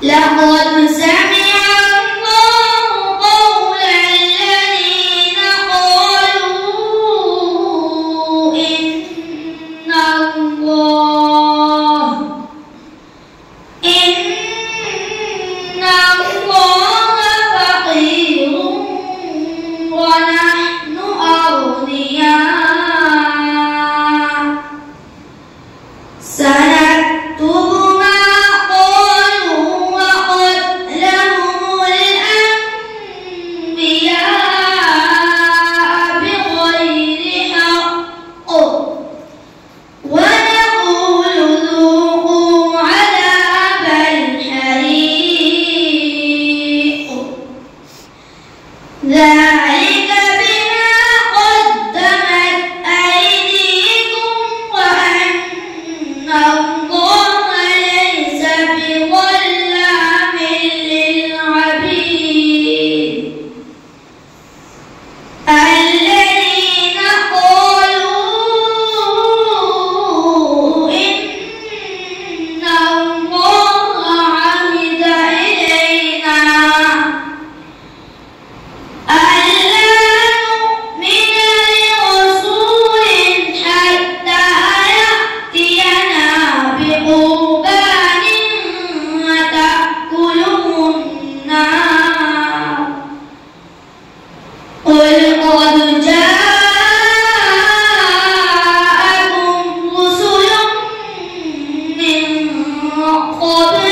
لقد سمع الله قول الذين قالوا إن الله فقير ونحن أغنياء سنكتب ما قالوا وقتلهم الأنبياء بغير حق ونقول ذوقوا عذاب الحريق ذلك بما قدمت أيديكم وأن الله ليس بظلام للعبيد الذين قالوا إن الله عهد إلينا ألا نؤمن لرسول حتى يأتينا بقربان تأكله النار قل قد جاءكم رسل من قبل